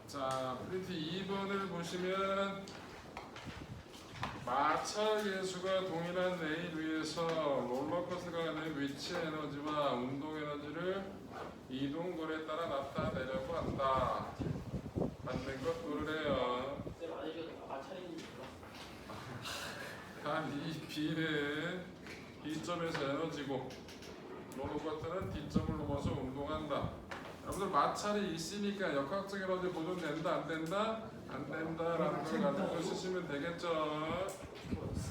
자, 프린트 2번을 보시면 마찰 계수가 동일한 레일 위에서 롤러코스터가 가는 위치 에너지와 운동 에너지를 이동 거리에 따라 나타내려고 한다. 맞는 것 고르래요. 단 이 B는 B점에서 에너지고 롤러코스터는 D점을 넘어서 운동한다. 여러분들 마찰이 있으니까 역학적 에너지 보존된다 안 된다? 안 된다라는 걸 가지고 쓰시면 되겠죠.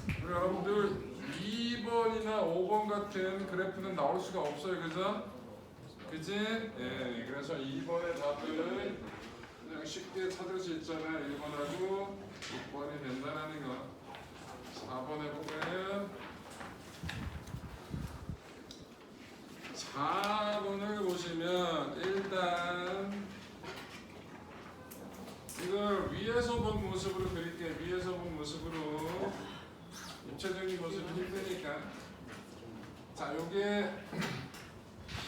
그리고 여러분들 2번이나 5번 같은 그래프는 나올 수가 없어요. 그죠? 그지? 예, 그래서 2번의 답을 그냥 쉽게 찾을 수 있잖아요. 1번하고 6번이 된다는 거. 4번에 보면 4번을 보시면 일단 이걸 위에서 본 모습으로 그릴게요. 위에서 본 모습으로 입체적인 모습은 힘드니까. 자, 요게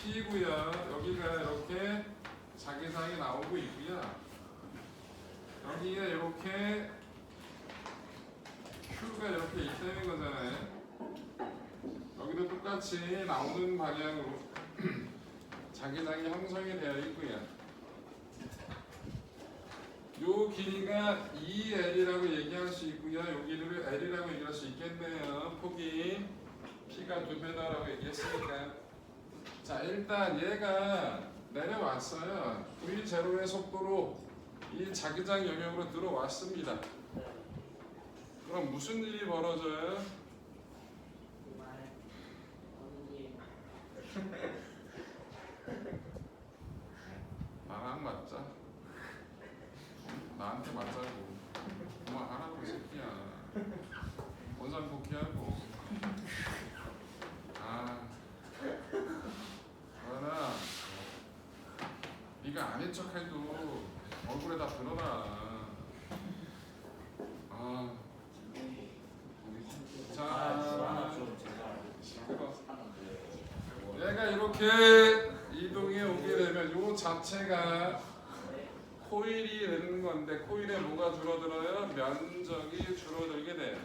P고요. 여기가 이렇게 자기장이 나오고 있고요. 여기에 이렇게 Q가 이렇게 있다는 거잖아요. 여기도 똑같이 나오는 방향으로 자기장이 형성이 되어 있고요. 요 길이가 2L이라고 얘기할 수 있고요. 요 길이를 L이라고 얘기할 수 있겠네요. 폭이 P가 2배다라고 얘기했으니까. 자, 일단 얘가 내려왔어요. V0의 속도로 이 자기장 영역으로 들어왔습니다. 그럼 무슨 일이 벌어져요? 나랑 맞자. 나한테 맞자고. 그만하라고 이 새끼야. 원상 복귀하고. 그러나 네가 아닌 척해도 얼굴에 다 드러나. 자, 얘가 이렇게 이동해 오게 되면 요 자체가 코일이 되는 건데 코일에 뭐가 줄어들어요? 면적이 줄어들게 돼요.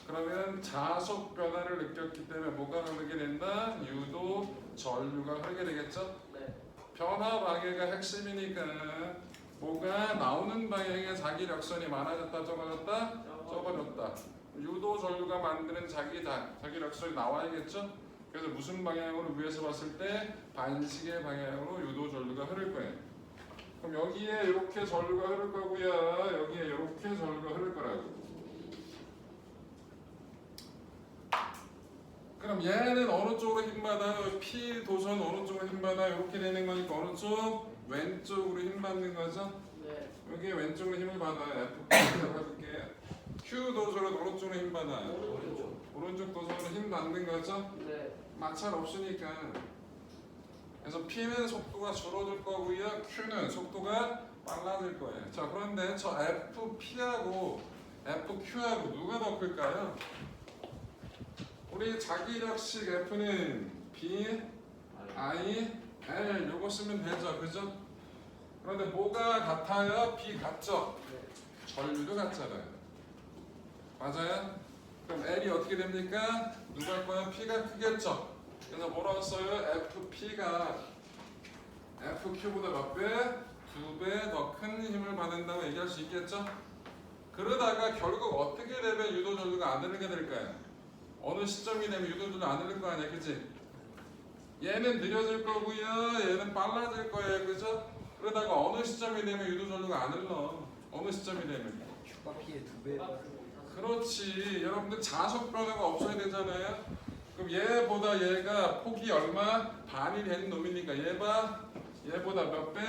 그러면 자속 변화를 느꼈기 때문에 뭐가 흐르게 된다? 유도 전류가 흐르게 되겠죠? 변화 방해가 핵심이니까 뭐가 나오는 방향에 자기 력선이 많아졌다 적어졌다? 적어졌다. 유도 전류가 만드는 자기 력선이 나와야겠죠? 그래서 무슨 방향으로 위에서 봤을 때 반시계 방향으로 유도 전류가 흐를 거예요. 그럼 여기에 이렇게 전류가 흐를 거고요. 여기에 이렇게 전류가 흐를 거라고. 그럼 얘는 어느 쪽으로 힘받아요? P 도선 어느 쪽으로 힘받아요? 이렇게 되는 거니까 어느 쪽? 왼쪽으로 힘받는 거죠? 여기 왼쪽으로 힘을 받아요. F라고 해볼게요. Q 도선은 어느 쪽으로 힘받아요? 오른쪽 도선으로 힘 받는 거죠? 마찰 없으니까. 그래서 P는 속도가 줄어들 거고요. Q는 속도가 빨라질 거예요. 자, 그런데 저 FP하고 FQ하고 누가 더 클까요? 우리 자기력식 F는 B, I, L 요거 쓰면 되죠. 그죠? 그런데 뭐가 같아요? B 같죠? 전류도 같잖아요. 맞아요? 그럼 L이 어떻게 됩니까? 누가 할 거야? P가 크겠죠? 그래서 뭐라고 써요? FP가 FQ보다 몇 배? 2배 더 큰 힘을 받는다고 얘기할 수 있겠죠? 그러다가 결국 어떻게 되면 유도 전류가 안 흐르게 될까요? 어느 시점이 되면 유도 전류 안 흐를 거 아니야, 그치? 얘는 느려질 거고요, 얘는 빨라질 거예요, 그죠? 그러다가 어느 시점이 되면 유도 전류가 안 흘러. 어느 시점이 되면? Q가 P의 2배. 그렇지. 여러분들 자속 변화가 없어야 되잖아요. 그럼 얘보다 얘가 폭이 얼마? 반이 되는 놈이니까 얘보다 몇 배?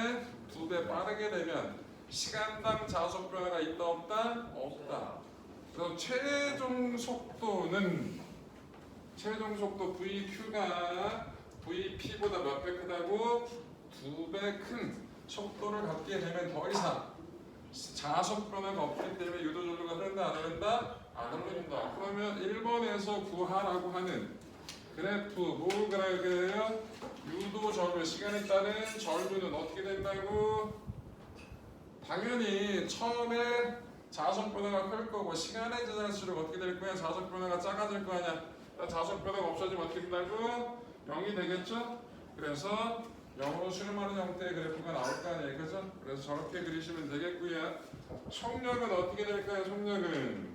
2배 빠르게 되면 시간당 자속 변화가 있다 없다? 없다. 그럼 최종 속도 VQ가 VP보다 몇 배 크다고? 2배 큰 속도를 갖게 되면 더 이상 자속 변화가 없기 때문에 유도 전류가 흐른다 안 흐른다? 안 흐른다. 그러면 1번에서 구하라고 하는 그래프 뭘 그래요? 유도 전류 시간에 따른 전류는 어떻게 된다고? 당연히 처음에 자속 변화가 클 거고 시간이 지날수록 어떻게 될 거야? 자속 변화가 작아질 거 아니야. 자속 변화가 없어지면 어떻게 된다고? 0이 되겠죠? 그래서 0으로 수렴하는 형태의 그래프가 나올 거 아니에요. 그죠? 그래서 저렇게 그리시면 되겠고요. 속력은 어떻게 될까요? 속력은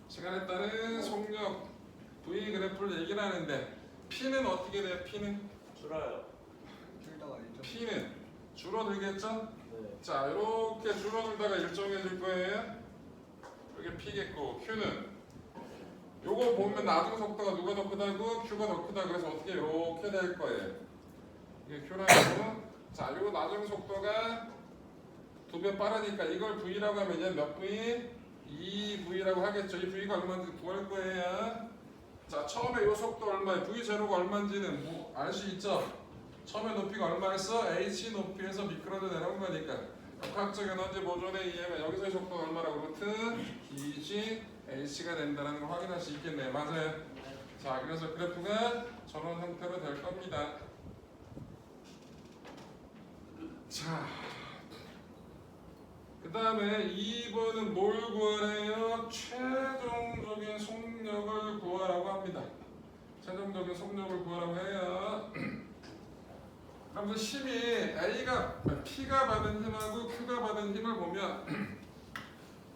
시간에 따른 속력 V 그래프를 얘기를 하는데 P는 어떻게 돼요? P는? 줄어요. P는 줄어들겠죠? 네. 자, 이렇게 줄어들다가 일정해질 거예요. 이게 P겠고 Q는 요거 보면 나중 속도가 누가 더 크다고? Q가 더 크다. 그래서 어떻게 이렇게 될 거예요. 이게 Q라고. 자, 요 나중 속도가 2배 빠르니까 이걸 V라고 하면 이제 몇 V? 2V라고 하겠죠. 이 V가 얼마인지 구할 거예요. 자, 처음에 요 속도 얼마예요? V0가 얼마인지는 뭐 알 수 있죠? 처음에 높이가 얼마였어? h 높이에서 미끄러져 내려온 거니까 역학적 에너지 보존에 의하면 여기서의 속도가 얼마라고? 루트 2g h가 된다는 걸 확인할 수 있겠네요. 맞아요. 자, 그래서 그래프가 저런 형태로 될 겁니다. 자, 그 다음에 2번은 뭘 구하래요? 최종적인 속력을 구하라고 합니다. 최종적인 속력을 구하라고 해요. 그러면서 힘이 P가 받은 힘하고 Q가 받은 힘을 보면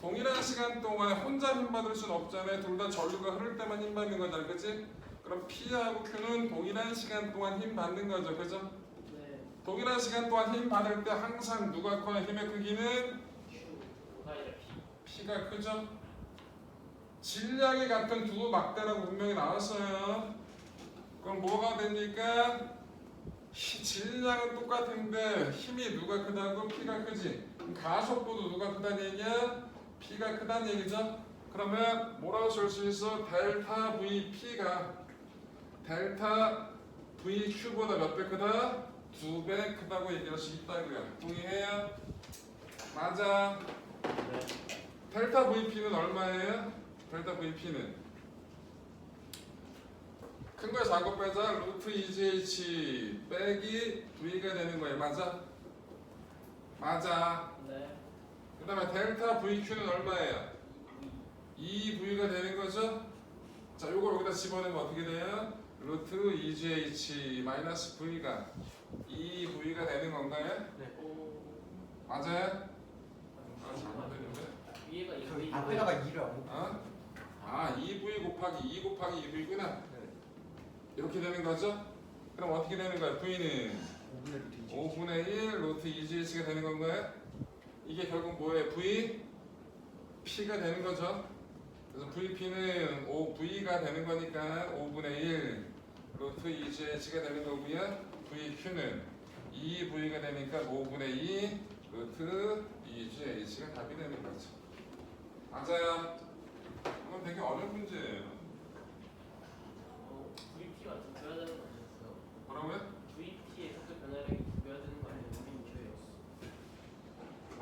동일한 시간 동안에 혼자 힘 받을 수는 없잖아요. 둘 다 전류가 흐를 때만 힘 받는 거잖아요. 그치? 그럼 P하고 Q는 동일한 시간 동안 힘 받는 거죠. 그죠? 네. 동일한 시간 동안 힘 받을 때 항상 누가 커요? 힘의 크기는? P가 크죠? 질량이 같은 두 막대라고 분명히 나왔어요. 그럼 뭐가 됩니까? 질량은 똑같은데 힘이 누가 크다고? P가 크지. 가속도도 누가 크다는 얘기야? P가 크다는 얘기죠. 그러면 뭐라고 쓸 수 있어? 델타 VP가 델타 VQ보다 몇 배 크다? 2배 크다고 얘기할 수 있다고요. 동의해요? 맞아. 네. 델타 VP는 얼마예요? 델타 VP는 큰 거에 작은 거 빼자. 루트 2gh 빼기 V가 되는 거예요. 맞아? 맞아. 네. 그 다음에 델타 VQ는 얼마예요? 2V가 되는 거죠? 자, 요걸 여기다 집어넣으면 어떻게 돼요? 루트 2gh 마이너스 V가 2V가 되는 건가요? 네. 맞아요? 아, 잘못됐는데? 위에가 이거 앞에다가 2를 안 먹고 어? 아, 2V 곱하기 2 곱하기 2V구나. 이렇게 되는 거죠? 그럼 어떻게 되는 거야? V는 5분의 1 루트 2GH가 되는 건가요? 이게 결국 뭐예요? V? P가 되는 거죠? 그래서 VP는 5V가 되는 거니까 5분의 1 루트 2GH가 되는 거고요. VQ는 2V가 되니까 5분의 2 루트 2GH가 답이 되는 거죠. 맞아요? 이건 되게 어려운 문제예요. VP가 좀 줘야 되는 거 아니었어요? 뭐라고요? VP의 속도 변화량이 줘야 되는 거 아니에요?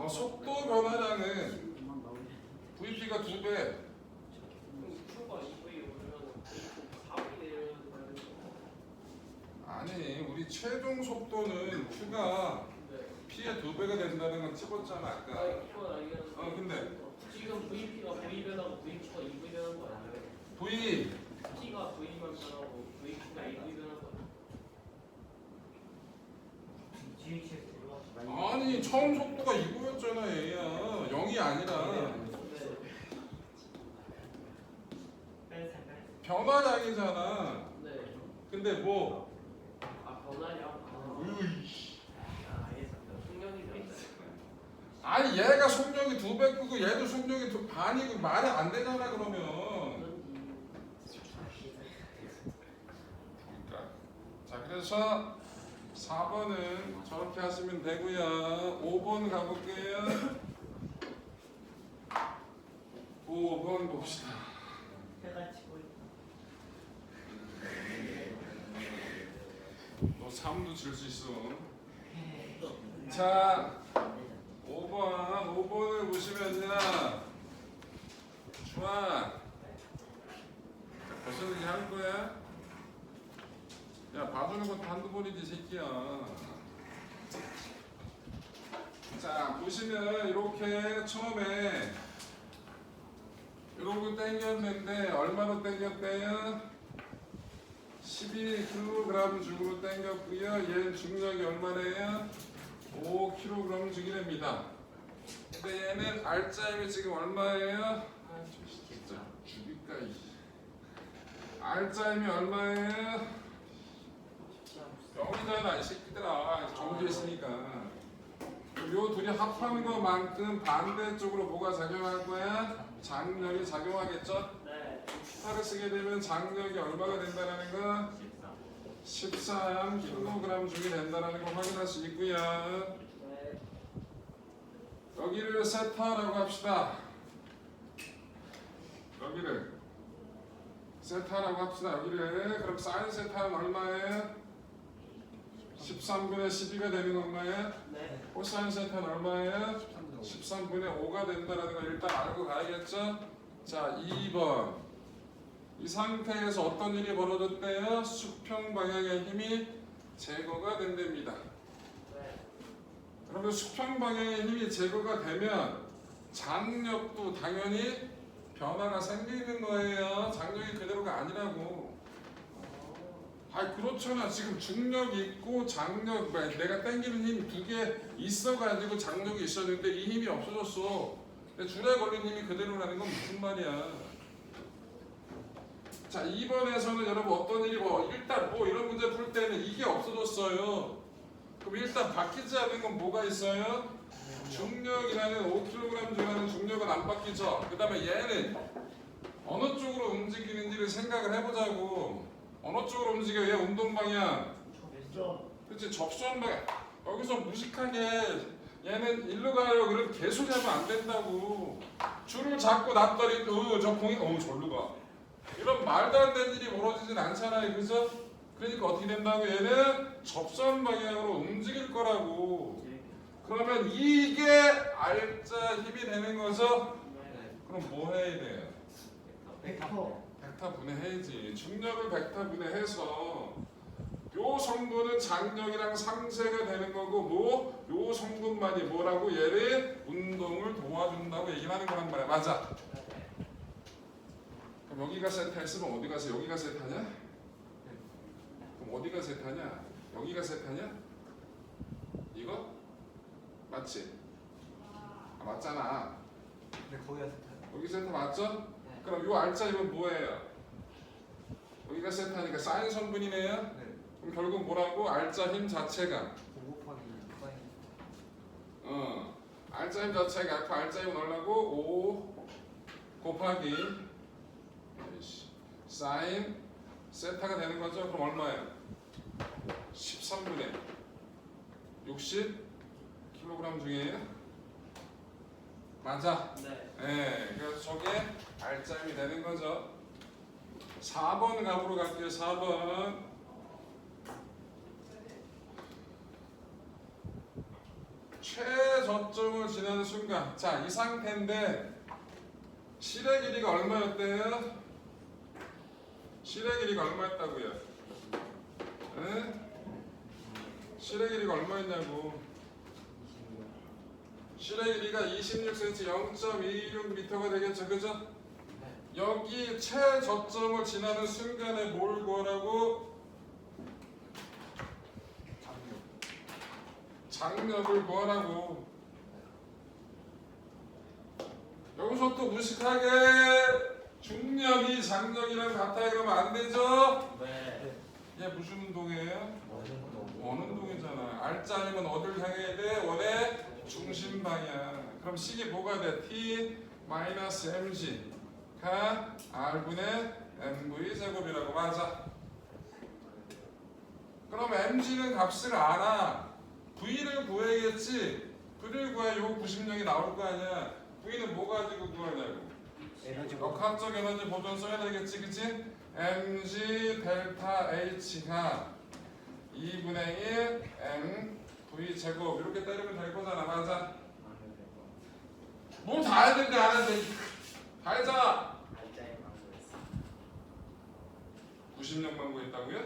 속도 변화량은 VP가 2배. 그럼 Q가 2V 오르면 4V 내려야 되는 거 아니, 우리 최종 속도는 Q가 네. P의 2배가 된다는 건 찍었잖아 아까. 이건 알겠는데 근데 지금 VP가 V 변하고 VQ가 2V 변한 거 아니에요? V P가 V만 변하고 VQ가 2V 변한 거 아니에요? 아니 처음 속도가 이거였잖아 얘야. 0이 아니라 변화량이잖아. 네. 근데 뭐 변화량. 으이씨. 속력이 변했어요. 아니 얘가 속력이 2배 크고 얘도 속력이 반이고 말이 안 되잖아 그러면. 그러니까. 자, 그래서 4번은 저렇게 하시면 되고요. 5번 가볼게요. 5번 봅시다. 너 3도 질 수 있어. 자, 5번을 보시면요. 좋아. 벌써 그렇게 할 거야? 야, 봐주는 것도 한두 번이지 새끼야. 자, 자 보시면 이렇게 처음에 이러고 당겼는데 얼마로 당겼대요? 12kg 죽으로 당겼고요. 얘 중력이 얼마래요? 5kg 죽이랍니다. 근데 얘는 R자임이 지금 얼마예요? 아 진짜 죽일까 이. R자임이 얼마예요? 0이잖아 이 새끼들아. 정지했으니까. 요 둘이 합한 것만큼 반대쪽으로 뭐가 작용할 거야? 장력이 작용하겠죠? 네. 타를 쓰게 되면 장력이 얼마가 된다는 거? 13kg 중이 된다는 거 확인할 수 있고요. 네. 여기를 세타라고 합시다. 여기를 세타라고 합시다. 여기를 그럼 사인 세타는 얼마예요? 13분의 12가 되는 얼마예요? 네. 코사인 세타는 얼마예요? 13분의 5가 된다는 거 일단 알고 가야겠죠? 자 2번 이 상태에서 어떤 일이 벌어졌대요? 수평 방향의 힘이 제거가 된답니다. 네. 그러면 수평 방향의 힘이 제거가 되면 장력도 당연히 변화가 생기는 거예요. 장력이 그대로가 아니라고. 아니 그렇잖아. 지금 중력이 있고 장력, 내가 당기는 힘 두 개 있어가지고 장력이 있었는데 이 힘이 없어졌어. 근데 줄에 걸린 힘이 그대로라는 건 무슨 말이야? 자 2번에서는 여러분 어떤 일이 일단 이런 문제 풀 때는 이게 없어졌어요. 그럼 일단 바뀌지 않는 건 뭐가 있어요? 중력이라는 5kg이라는 중력은 안 바뀌죠. 그 다음에 얘는 어느 쪽으로 움직이는지를 생각을 해보자고. 어느 쪽으로 움직여? 얘 운동 방향. 그렇지 접선 방향. 여기서 무식하게 얘는 일로 가요. 그럼 개소리 하면 안 된다고. 줄을 잡고 놨더니 저 공이 절로 가. 이런 말도 안 되는 일이 벌어지진 않잖아요. 그죠? 그러니까 어떻게 된다고? 얘는 접선 방향으로 움직일 거라고. 그러면 이게 R자 힘이 되는 거죠? 그럼 뭐 해야 돼요? 벡터 분해해야지. 중력을 벡터 분해해서 요 성분은 장력이랑 상쇄가 되는 거고 요 성분만이 뭐라고? 얘를 운동을 도와준다고 얘기를 하는 거란 말이야. 맞아. 그럼 여기가 세타했으면 어디가 여기가 세타냐? 그럼 어디가 세타냐? 여기가 세타냐? 이거? 맞지? 아, 맞잖아. 근데 거기가 세타. 여기 세타 맞죠? 그럼 요 R자임은 뭐예요? 여기가 세타니까 사인 성분이네요? 네. 그럼 결국 뭐라고? R자힘 자체가 5 곱하기 사인. R자힘 자체가 R자힘은 얼마고? 5 곱하기 사인 세타가 되는 거죠? 그럼 얼마예요? 13분의 60kg 중이에요? 맞아? 네. 그래서 저게 R자임이 되는 거죠. 4번 값으로 갈게요. 4번. 최저점을 지나는 순간. 자, 이 상태인데 실의 길이가 얼마였대요? 실의 길이가 얼마였다고요? 응? 실의 길이가 얼마였냐고. 실의 길이가 26cm 0.216m가 되겠죠. 그죠? 여기 최저점을 지나는 순간에 뭘 구하라고? 장력을 구하라고. 여기서 또 무식하게 중력이 장력이랑 같아요 그러면 안 되죠? 네. 얘 무슨 운동이에요? 원 운동이잖아. R자임은 어딜 향해야 돼? 원의 중심 방향. 그럼 식이 뭐가 돼? T-mg가 R분의 mv 제곱이라고. 맞아. 그럼 mg는 값을 알아. v를 구해야겠지. v를 구해야 요 90력이 나올 거 아니야. v는 뭐 가지고 구하냐고. 역학적 에너지 보존 써야 되겠지. 그치? mg 델타 h가 2분의 1 m v 제곱 이렇게 때리면 될 거잖아. 맞아? 뭐 다 해야 되는데 안 해야 돼. 다 했잖아. 90력만 구했다고요?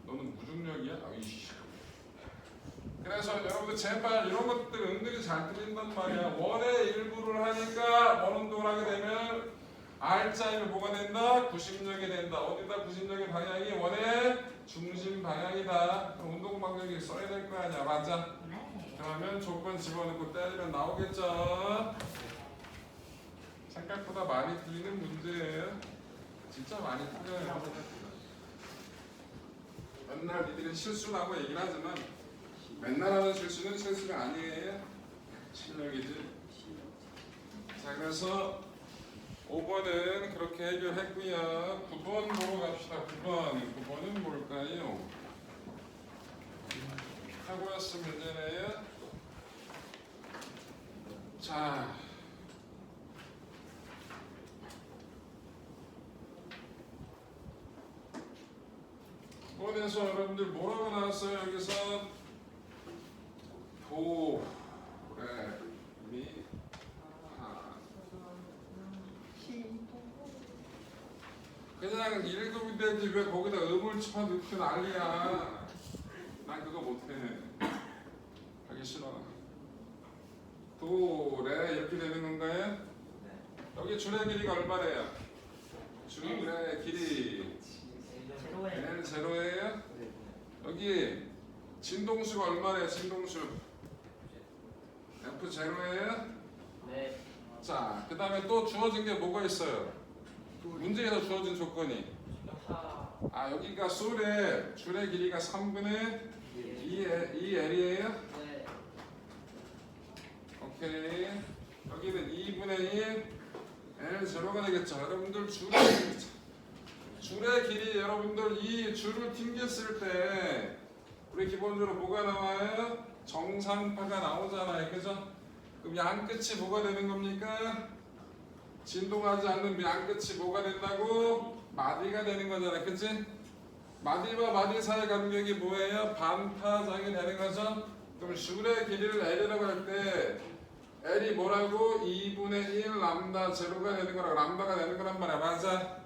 너는 무중력이야? 아이씨. 그래 그래서 여러분들 제발 이런 것들 은근히 잘 틀린단 말이야. 원의 일부를 하니까 원 운동을 하게 되면 R자임이 뭐가 된다? 구심력이 된다. 어디다 구심력의 방향이 원의 중심 방향이다. 그럼 운동 방향이 써야 될 거 아니야. 맞아? 네. 그러면 조건 집어넣고 때리면 나오겠죠. 생각보다 많이 틀리는 문제예요. 진짜 많이 틀려요. 생각보다. 맨날 니들은 실수라고 얘기를 하지만 맨날 하는 실수는 실수가 아니에요. 실력이지. 자, 그래서 5번은 그렇게 해결했고요. 9번 보러 갑시다. 9번은 뭘까요? 타고야스 문제네요. 자, 9번에서 여러분들 뭐라고 나왔어요? 여기서 도, 레, 미, 파. 그냥 읽으면 되지 왜 거기다 음을 쳐넣고 난리야. 난 그거 못해. 하기 싫어. 도, 레 이렇게 되는 건가요? 여기 줄의 길이가 얼마래요? 줄의 길이 제로에 얘는 제로예요? 여기 진동수가 얼마래요? 진동수 F 제로예요? 네. 자, 그 다음에 또 주어진 게 뭐가 있어요? 문제에서 주어진 조건이 하. 여기가 솔의 줄의 길이가 3분의 2L이에요? 네. 오케이. 여기는 2분의 1 L 제로가 되겠죠. 여러분들 줄의 길이 여러분들 이 줄을 튕겼을 때 우리 기본적으로 뭐가 나와요? 정상파가 나오잖아요. 그죠? 그럼 양 끝이 뭐가 되는 겁니까? 진동하지 않는 양 끝이 뭐가 된다고? 마디가 되는 거잖아요. 그치? 마디와 마디 사이 간격이 뭐예요? 반파장이 되는 거죠? 그럼 줄의 길이를 L이라고 할 때 L이 뭐라고? 2분의 1 람다 제로가 되는 거라고 람다가 되는 거란 말이야. 맞아?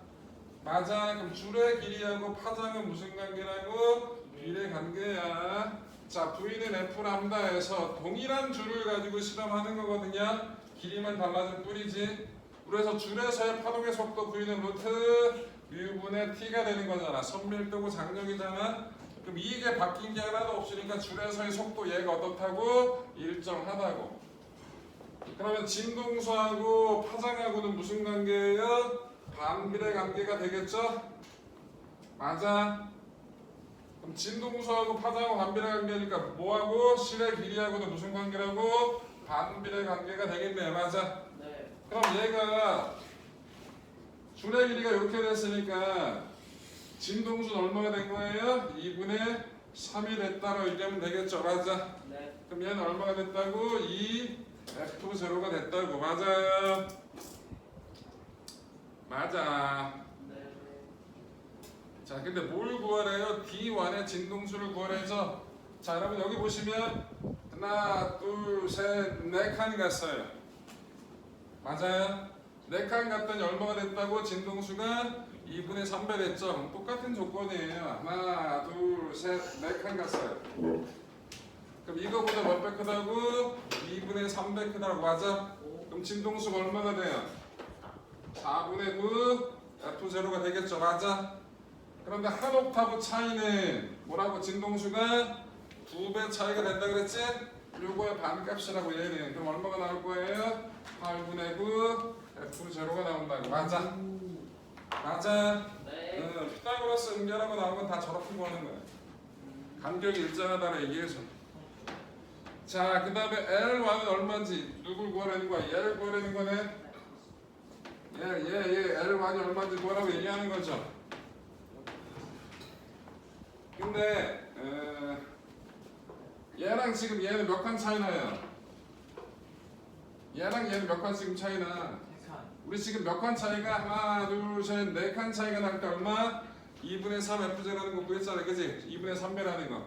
맞아. 그럼 줄의 길이하고 파장은 무슨 관계라고? 비례 관계야. 자, V는 F 람다에서 동일한 줄을 가지고 실험하는 거거든요. 길이만 달라진 뿐이지. 그래서 줄에서의 파동의 속도 V는 루트 뮤분의 T가 되는 거잖아. 선밀도고 장력이잖아. 그럼 이게 바뀐 게 하나도 없으니까 줄에서의 속도 얘가 어떻다고? 일정하다고. 그러면 진동수하고 파장하고는 무슨 관계예요? 반비례 관계가 되겠죠? 맞아. 그럼 진동수하고 파장하고 반비례 관계니까 뭐하고? 실의 길이하고는 무슨 관계라고? 반비례 관계가 되겠네. 맞아. 네. 그럼 얘가 줄의 길이가 이렇게 됐으니까 진동수는 얼마가 된 거예요? 2분의 3이 됐다고 얘기하면 되겠죠. 맞아. 네. 그럼 얘는 얼마가 됐다고? 2F0가 됐다고. 맞아요. 맞아. 네. 자, 근데 뭘 구하래요? D1의 진동수를 구하래죠. 자, 여러분 여기 보시면 하나, 둘, 셋, 네 칸이 갔어요. 맞아요? 네 칸 갔더니 얼마가 됐다고? 진동수가 2분의 3배 됐죠. 그럼 똑같은 조건이에요. 하나, 둘, 셋, 네 칸 갔어요. 그럼 이거보다 몇 배 크다고? 2분의 3배 크다고. 맞아? 그럼 진동수가 얼마나 돼요? 4분의 9 F0가 되겠죠. 맞아? 그런데 한 옥타브 차이는 뭐라고? 진동수가 2배 차이가 된다 그랬지? 요거의 반값이라고 얘는. 그럼 얼마가 나올 거예요? 8분의 9 F0가 나온다고. 맞아? 맞아? 네. 피타고라스 응결하고 나온 건 다 저렇게 구하는 거야. 간격이 일정하다는 얘기해서. 자, 그 다음에 L1은 얼마인지 누굴 구하라는 거야? 얘를 구하라는 거네. L1이 얼마인지 구하라고 얘기하는 거죠. 근데 얘랑 지금 얘는 몇 칸 차이 나요? 얘랑 얘는 몇 칸 지금 차이 나? 우리 지금 몇 칸 차이가? 하나, 둘, 셋, 네 칸 차이가 날 때 얼마? 2분의 3 F0라는 거 구했잖아. 그치? 2분의 3배라는 거.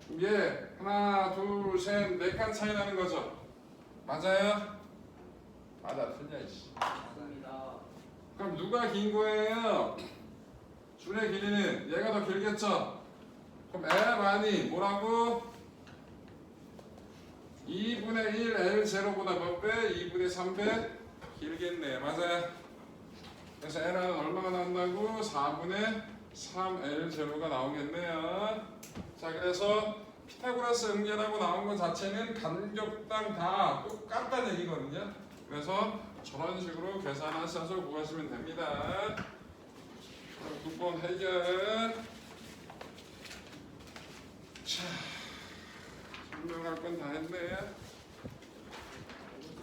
그럼 얘 하나, 둘, 셋, 네 칸 차이 나는 거죠. 맞아요? 맞아, 틀려 이씨. 맞습니다. 그럼 누가 긴 거예요? 줄의 길이는 얘가 더 길겠죠? 그럼 L만이 뭐라고? 2분의 1 L 제로보다 몇 배? 2분의 3배? 길겠네. 맞아요. 그래서 L은 얼마가 나온다고? 4분의 3 L 제로가 나오겠네요. 자, 그래서 피타고라스 응계라고 나온 것 자체는 간격당 다 똑같다는 얘기거든요. 그래서 저런 식으로 계산하셔서 구하시면 됩니다. 9번 해결. 자, 설명할 건 다 했네.